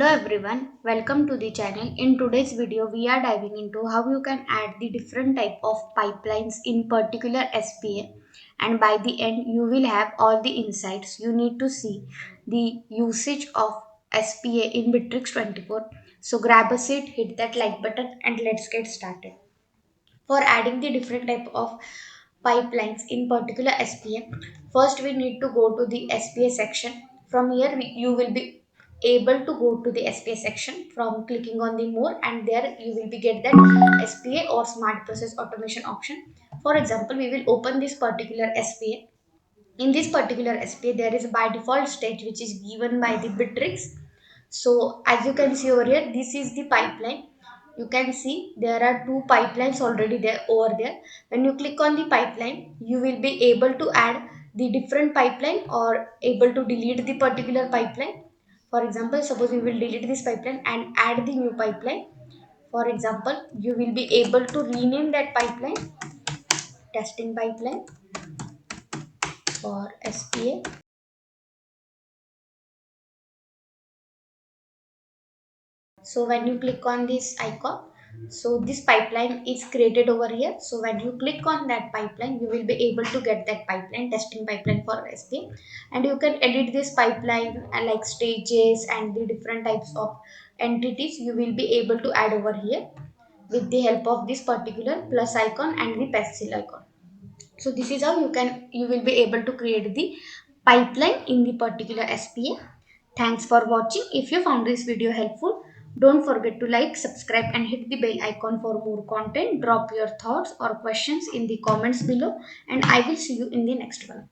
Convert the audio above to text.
Hello everyone, welcome to the channel. In today's video, we are diving into how you can add the different type of pipelines in particular SPA, and by the end you will have all the insights you need to see the usage of SPA in Bitrix24. So grab a seat, hit that like button and let's get started. For adding the different type of pipelines in particular SPA, first we need to go to the SPA section. From here you will be able to go to the SPA section from clicking on the more, and there you will be get that SPA or smart process automation option. For example, we will open this particular SPA. In this particular SPA there is a by default stage which is given by the Bitrix. So as you can see over here, this is the pipeline. You can see there are two pipelines already there over there. When you click on the pipeline, you will be able to add the different pipeline or able to delete the particular pipeline. For example, suppose we will delete this pipeline and add the new pipeline. For example, you will be able to rename that pipeline testing pipeline for SPA. So when you click on this icon, so this pipeline is created over here. So when you click on that pipeline, you will be able to get that pipeline testing pipeline for SP, and you can edit this pipeline and like stages and the different types of entities you will be able to add over here with the help of this particular plus icon and the pencil icon. So this is how you will be able to create the pipeline in the particular SPA. Thanks for watching. If you found this video helpful, don't forget to like, subscribe and hit the bell icon for more content. Drop your thoughts or questions in the comments below, and I will see you in the next one.